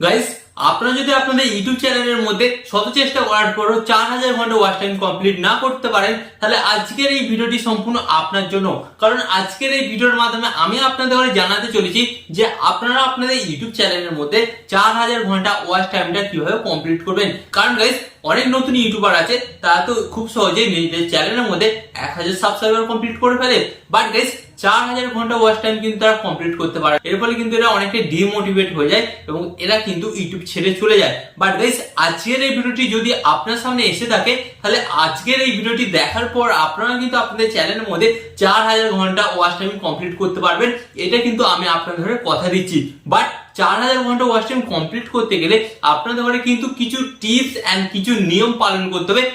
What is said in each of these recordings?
Guys, আপনারা যদি আপনাদের ইউটিউব চ্যানেলের মধ্যে শত চেষ্টা করার পরও 4000 ঘন্টা ওয়াচ টাইম কমপ্লিট না করতে পারেন, তাহলে আজকের এই ভিডিওটি সম্পূর্ণ আপনার জন্য। কারণ আজকের এই ভিডিওর মাধ্যমে আমি আপনাদের জানাতে চলেছি যে আপনারা আপনাদের ইউটিউব চ্যানেলের মধ্যে 4000 ঘন্টা ওয়াচ টাইমটা কিভাবে কমপ্লিট করবেন। কারণ গাইস, অনেক নতুন ইউটিউবার আছে, তারা তো খুব সহজেই নিজেদের চ্যানেলের মধ্যে 1000 সাবস্ক্রাইবার কমপ্লিট করে ফেলে, বাট গাইস 4000 ঘন্টা ওয়াচ টাইম কিন্তু তারা কমপ্লিট করতে পারে। এর ফলে কিন্তু এরা অনেকটাই ডিমোটিভেট হয়ে যায় এবং এরা কিন্তু ইউটিউব ছেড়ে চলে যায়। বাট গাইস, আজকের এই ভিডিওটি যদি আপনার সামনে এসে থাকে, তাহলে আজকের এই ভিডিওটি দেখার পর আপনারা কিন্তু আপনাদের চ্যানেলের মধ্যে 4000 ঘন্টা ওয়াচ টাইম কমপ্লিট করতে পারবেন। এটা কিন্তু আমি আপনাদের কথা দিচ্ছি। বাট 4000 ঘন্টা ওয়াচ টাইম কমপ্লিট করতে গেলে আপনাদের কিন্তু কিছু টিপস এন্ড কিছু নিয়ম পালন করতে হবে,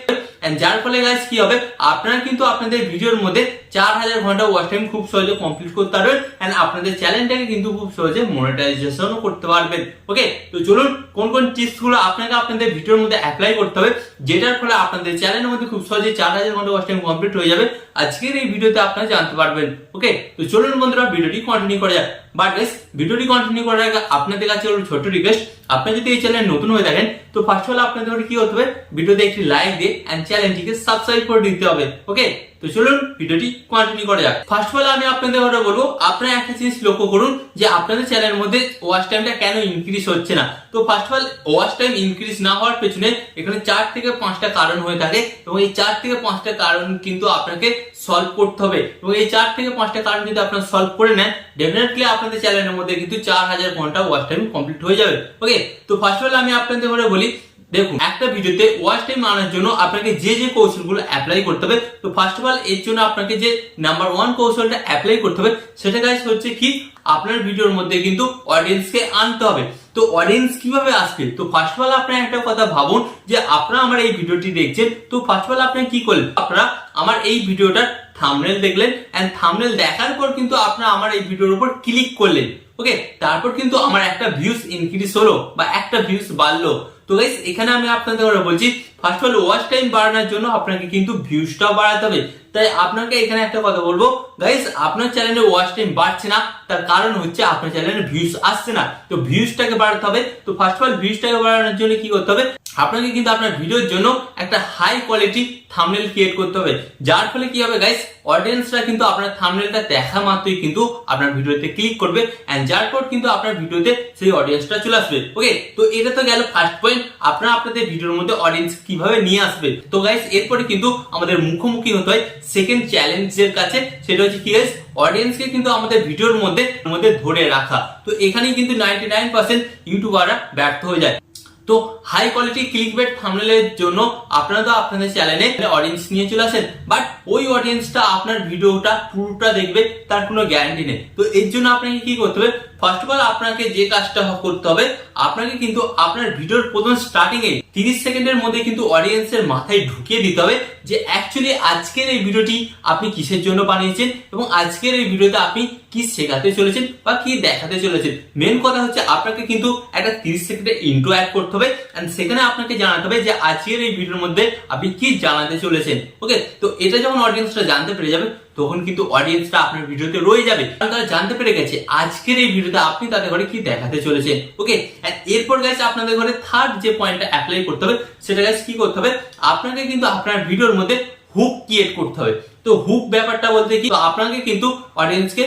যার ফলে গাইস কি হবে, আপনারা কিন্তু আপনাদের ভিডিওর মধ্যে 4000 ঘন্টা ওয়াচ টাইম খুব সহজে কমপ্লিট করতে পারবেন এন্ড আপনাদের চ্যানেলটাকে কিন্তু খুব সহজে মনিটাইজেশন করতে পারবেন। ওকে, তো চলুন কোন কোন টিপস গুলো আপনাকে আপনাদের ভিডিওর মধ্যে অ্যাপ্লাই করতে হবে, যেটার ফলে আপনাদের চ্যানেলের মধ্যে খুব সহজে 4000 ঘন্টা ওয়াচ টাইম কমপ্লিট হয়ে যাবে, আজকের এই ভিডিওতে আপনারা জানতে পারবেন। ওকে, তো চলুন বন্ধুরা ভিডিওটি কন্টিনিউ করা যাক। বাট গাইস, ভিডিওটি কন্টিনিউ করার আগে আপনাদের কাছে একটা ছোট রিকোয়েস্ট, আপনি যদি এই চ্যানেলে নতুন হয়ে থাকেন তো ফার্স্ট অফ অল আপনাদের কি হতে হবে, ভিডিওতে একটি লাইক দিয়ে এন্ড চ্যানেলটিকে সাবস্ক্রাইব করে দিতে হবে। ওকে, তো চলুন ভিডিওটি কন্টিনিউ করা যাক। ফার্স্ট অফ অল আমি আপনাদের বলবো, আপনারা একটা জিনিস লক্ষ্য করুন যে আপনাদের চ্যানেলের মধ্যে ওয়াচ টাইমটা কেন ইনক্রিজ হচ্ছে না। তো first of all watch time increase না হওয়ার পেছনে এখানে 4 থেকে 5টা কারণ হয়ে থাকে এবং এই 4 থেকে 5টা কারণ কিন্তু আপনাকে সলভ করতে হবে এবং এই 4 থেকে 5টা কারণ যদি আপনারা সলভ করে নেন, ডেফিনেটলি আপনাদের চ্যানেলের মধ্যে কিন্তু 4000 ঘন্টা ওয়াচ টাইম কমপ্লিট হয়ে যাবে। ওকে, তো ফার্স্ট অফ অল আমি আপনাদের বলি, দেখুন একটা ভিডিওতে ওয়াচ টাইম আনার জন্য আপনাকে যে যে কৌশলগুলো অ্যাপ্লাই করতে হবে, তো ফার্স্ট অফ অল এর জন্য আপনাকে যে নাম্বার 1 কৌশলটা অ্যাপ্লাই করতে হবে সেটা গাইস হচ্ছে কি, আপনার ভিডিওর মধ্যে কিন্তু অডিয়েন্সকে আনতে হবে। তো অডিয়েন্স কিভাবে আসবে, তো ফার্স্ট অফ অল আপনারা একটা কথা ভাবুন যে আপনারা আমার এই ভিডিওটি দেখছেন, তো ফার্স্ট অফ অল আপনি কি করলেন, আপনারা আমার এই ভিডিওটার থাম্বনেল দেখলেন এন্ড থাম্বনেল দেখার পর কিন্তু আপনারা আমার এই ভিডিওর উপর ক্লিক করলেন। ওকে, তারপর কিন্তু আমার একটা ভিউজ ইনক্রিজ হলো বা একটা ভিউজ বাড়লো। তো গাইস, এখানে আমি আপনাদের বলছি first of all watch time বাড়ানোর জন্য আপনাকে কিন্তু ভিউজটাও বাড়াতে হবে। তাই আপনাকে এখানে একটা কথা বলবো গাইস, আপনার চ্যানেলে ওয়াচ টাইম বাড়ছে না, তার কারণ হচ্ছে আপনার চ্যানেলে ভিউজ আসছে না। তো ভিউজটাকে বাড়াতে হবে। তো ফার্স্ট অফ অল ভিউজটাকে বাড়ানোর জন্য কি করতে হবে, আপনাকে কিন্তু আপনার ভিডিওর জন্য একটা হাই কোয়ালিটি থাম্বনেল ক্রিয়েট করতে হবে, যার ফলে কি হবে গাইস, অডিয়েন্সরা কিন্তু আপনার থাম্বনেলটা দেখা মাত্রই কিন্তু আপনার ভিডিওতে ক্লিক করবে এন্ড যার পর কিন্তু আপনার ভিডিওতে সেই অডিয়েন্সটা চলে আসবে। ওকে, তো এটা তো গেল ফার্স্ট পয়েন্ট, আপনারা আপনাদের ভিডিওর মধ্যে অডিয়েন্স কিভাবে নিয়ে আসবে। তো গাইস, এরপরে কিন্তু আমাদের মুখোমুখি হতে হয় সেকেন্ড চ্যালেঞ্জের কাছে, সেটা হচ্ছে কি গাইস, অডিয়েন্সকে কিন্তু আমাদের ভিডিওর মধ্যে ধরে রাখা। তো এখানেই কিন্তু 99% ইউটিউবাররা ব্যর্থ হয়ে যায়। তো হাই কোয়ালিটি ক্লিকবেট থাম্বনেলের জন্য আপনারা তো আপনাদের চ্যানেলে অডিয়েন্স নিয়ে চলে আসেন, বাট ওই অডিয়েন্সটা আপনার ভিডিওটা পুরোটা দেখবে তার কোনো গ্যারান্টি নেই। তো এর জন্য আপনাকে কি করতে হবে, ফার্স্ট অফ অল আপনাকে যে কাজটা করতে হবে, আপনাকে কিন্তু আপনার ভিডিওর প্রথম স্টার্টিং এ 30 সেকেন্ডের মধ্যে কিন্তু অডিয়েন্সের মাথায় ঢুকিয়ে দিতে হবে যে অ্যাকচুয়ালি আজকের এই ভিডিওটি আপনি কিসের জন্য বানিয়েছেন এবং আজকের এই ভিডিওতে আপনি কি শেখাতে চলেছেন বা কি দেখাতে চলেছেন। মেন কথা হচ্ছে আপনাকে কিন্তু একটা 30 সেকেন্ডের ইন্ট্রো অ্যাড করতে হবে এন্ড সেখানে আপনাকে জানাতে হবে যে আজকের এই ভিডিওর মধ্যে আপনি কি জানাতে চলেছেন। ওকে, তো এটা যখন অডিয়েন্সরা জানতে পেরে যাবে, তখন কিন্তু অডিয়েন্সটা আপনার ভিডিওতে রয়ে যাবে, কারণ তারা জানতে পেরে গেছে আজকের এই ভিডিওতে আপনি তাদের ঘরে কি দেখাতে চলেছেন। ওকে, এরপর গাইস আপনাদের ঘরে থার্ড যে পয়েন্টটা অ্যাপ্লাই করতে হবে, সেটা গাইস কি করতে হবে, আপনাকে কিন্তু আপনার ভিডিওর মধ্যে হুক ক্রিয়েট করতে হবে। তো হুক ব্যাপারটা বলতে কি, আপনাকে কিন্তু অডিয়েন্সকে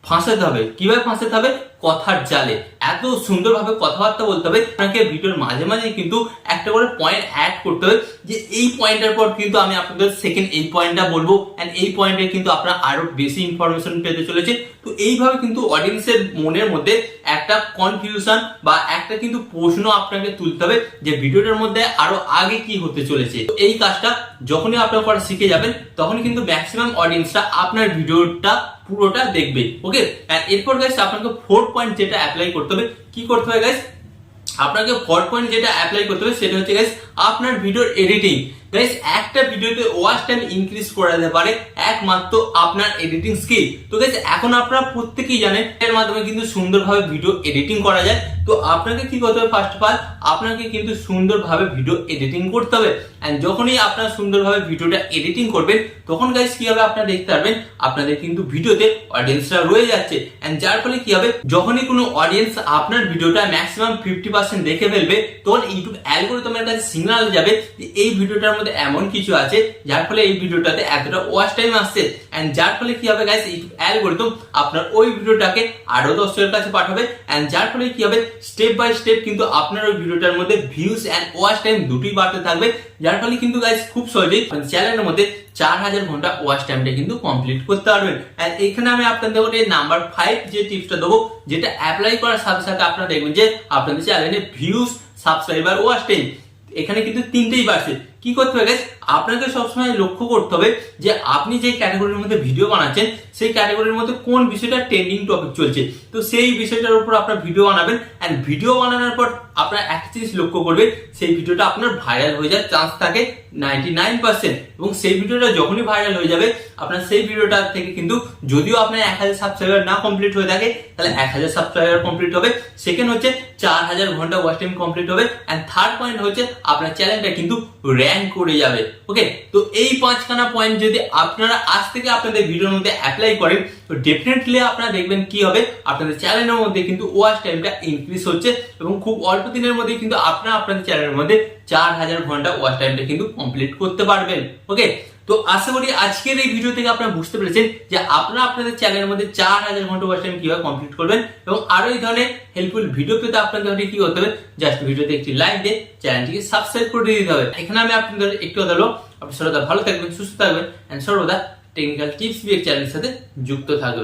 ফাঁসাতে হবে। কিভাবে ফাঁসাতে হবে, কথার জালে এত সুন্দরভাবে কথাবার্তা বলতে হবে, আপনাকে ভিডিওর মাঝে মাঝে কিন্তু একটা করে পয়েন্ট অ্যাড করতে হবে যে এই পয়েন্টের পর কিন্তু আমি আপনাদের সেকেন্ড এই পয়েন্টটা বলবো এন্ড এই পয়েন্টে কিন্তু আপনারা আরো বেশি ইনফরমেশন পেতে চলেছে। তো এইভাবে কিন্তু অডিয়েন্সের মনের মধ্যে একটা কনফিউশন বা একটা কিন্তু প্রশ্ন আপনাকে তুলতে হবে যে ভিডিওটার মধ্যে আরো আগে কি হতে চলেছে। তো এই কাজটা যখনই আপনারা করা শিখে যাবেন, তখন কিন্তু ম্যাক্সিমাম অডিয়েন্সরা আপনার ভিডিওটা পুরোটা দেখবে। ওকে, এরপর গাইস আপনাকে 4th পয়েন্ট যেটা অ্যাপ্লাই করতে হবে, কি করতে হবে গাইস, আপনাকে 4th পয়েন্ট যেটা অ্যাপ্লাই করতে হবে সেটা হচ্ছে গাইস আপনার ভিডিওর এডিটিং। গাইস একটা ভিডিওতে ওয়াচ টাইম ইনক্রিজ করে দিতে পারে একমাত্র আপনার এডিটিং স্কিল। তো গাইস এখন আপনারা প্রত্যেকেই জানেন এর মাধ্যমে কিন্তু সুন্দরভাবে ভিডিও এডিটিং করা যায়। তো আপনাকে কি করতে হবে, ফার্স্ট অফ অল আপনাকে কিন্তু সুন্দরভাবে ভিডিও এডিটিং করতে হবে। এন্ড যখনই আপনারা সুন্দরভাবে ভিডিওটা এডিটিং করবেন তখন গাইস কি হবে, আপনারা দেখতে পারবেন আপনাদের কিন্তু ভিডিওতে অডিয়েন্সরা রয়ে যাচ্ছে। এন্ড যার ফলে কি হবে, যখনই কোনো অডিয়েন্স আপনার ভিডিওটা ম্যাক্সিমাম 50% দেখে ফেলবে তখন ইউটিউব অ্যালগরিদমের কাছে সিগন্যাল যাবে যে এই ভিডিওটার মধ্যে এমন কিছু আছে যার ফলে এই ভিডিওটাতে এতটা ওয়াচ টাইম আসছে। এন্ড যার ফলে কি হবে গাইস, ইউটিউব অ্যালগরিদম আপনার ওই ভিডিওটাকে আরো দর্শকের কাছে পাঠাবে। এন্ড যার ফলে কি হবে, স্টেপ বাই স্টেপ কিন্তু আপনার ওই ভিডিওটার মধ্যে ভিউজ এন্ড ওয়াচ টাইম দুটোই বাড়তে থাকবে। যার ফলে কিন্তু গাইস খুব সহজেই চ্যানেলের মধ্যে 4000 ঘন্টা ওয়াচ টাইমটা কিন্তু কমপ্লিট করতে পারবেন। আর এখানে আমি আপনাদের নাম্বার 5 যে টিপসটা দেবো, যেটা অ্যাপ্লাই করার সাথে সাথে আপনারা দেখবেন যে আপনাদের চ্যানেলে ভিউজ, সাবস্ক্রাইবার, ওয়াচ টাইম এখানে কিন্তু তিনটেই বাড়ছে। কি করতে হবে গাইস, আপনাকে সবসময় লক্ষ্য করতে হবে যে আপনি যে ক্যাটাগরির মধ্যে ভিডিও বানাচ্ছেন সেই ক্যাটাগরির মধ্যে কোন বিষয়টা ট্রেন্ডিং টপিক চলছে। তো সেই বিষয়টার উপর আপনার ভিডিও বানাবেন। এন্ড ভিডিও বানানোর পর আপনারা একটা জিনিস লক্ষ্য করবেন, সেই ভিডিওটা আপনার ভাইরাল হয়ে যাওয়ার চান্স থাকে 99%। এবং সেই ভিডিওটা যখনই ভাইরাল হয়ে যাবে আপনার সেই ভিডিওটা থেকে কিন্তু যদিও আপনার 1000 সাবস্ক্রাইবার না কমপ্লিট হয়ে থাকে তাহলে 1000 সাবস্ক্রাইবার কমপ্লিট হবে। সেকেন্ড হচ্ছে 4000 ঘন্টা ওয়াচ টাইম কমপ্লিট হবে। এন্ড থার্ড পয়েন্ট হচ্ছে আপনার চ্যানেলটা কিন্তু র্যাঙ্ক করে যাবে। ওকে, তো এই 5খানা পয়েন্ট যদি আপনারা আজ থেকে আপনাদের ভিডিওর মধ্যে অ্যাপ্লাই করেন তো ডেফিনেটলি আপনারা দেখবেন কি হবে, আপনাদের চ্যানেলের মধ্যে কিন্তু ওয়াচ টাইমটা ইনক্রিজ হচ্ছে এবং খুব অল্প দিনের মধ্যে কিন্তু আপনারা আপনাদের চ্যানেলের মধ্যে 4000 ঘন্টা ওয়াচ টাইমটা কিন্তু কমপ্লিট করতে পারবেন। ওকে, তো আশা করি আজকের এই ভিডিও থেকে আপনারা বুঝতে পেরেছেন যে আপনারা আপনাদের চ্যানেলের মধ্যে 4000 ঘন্টা ওয়াচ টাইম কিভাবে কমপ্লিট করবেন। এবং আরো এই ধরনের হেল্পফুল ভিডিও পেতে আপনাদের কি করতে হবে, জাস্ট ভিডিওতে একটি লাইক দিয়ে চ্যানেলটিকে সাবস্ক্রাইব করে দিতে হবে। এখানে আমি আপনাদের একটু কথা বলবো, আপনি সর্বদা ভালো থাকবেন, সুস্থ থাকবেন এন্ড সর্বদা টেকনিক্যাল টিপস ভিডিও চ্যানেলের সাথে যুক্ত থাকবেন।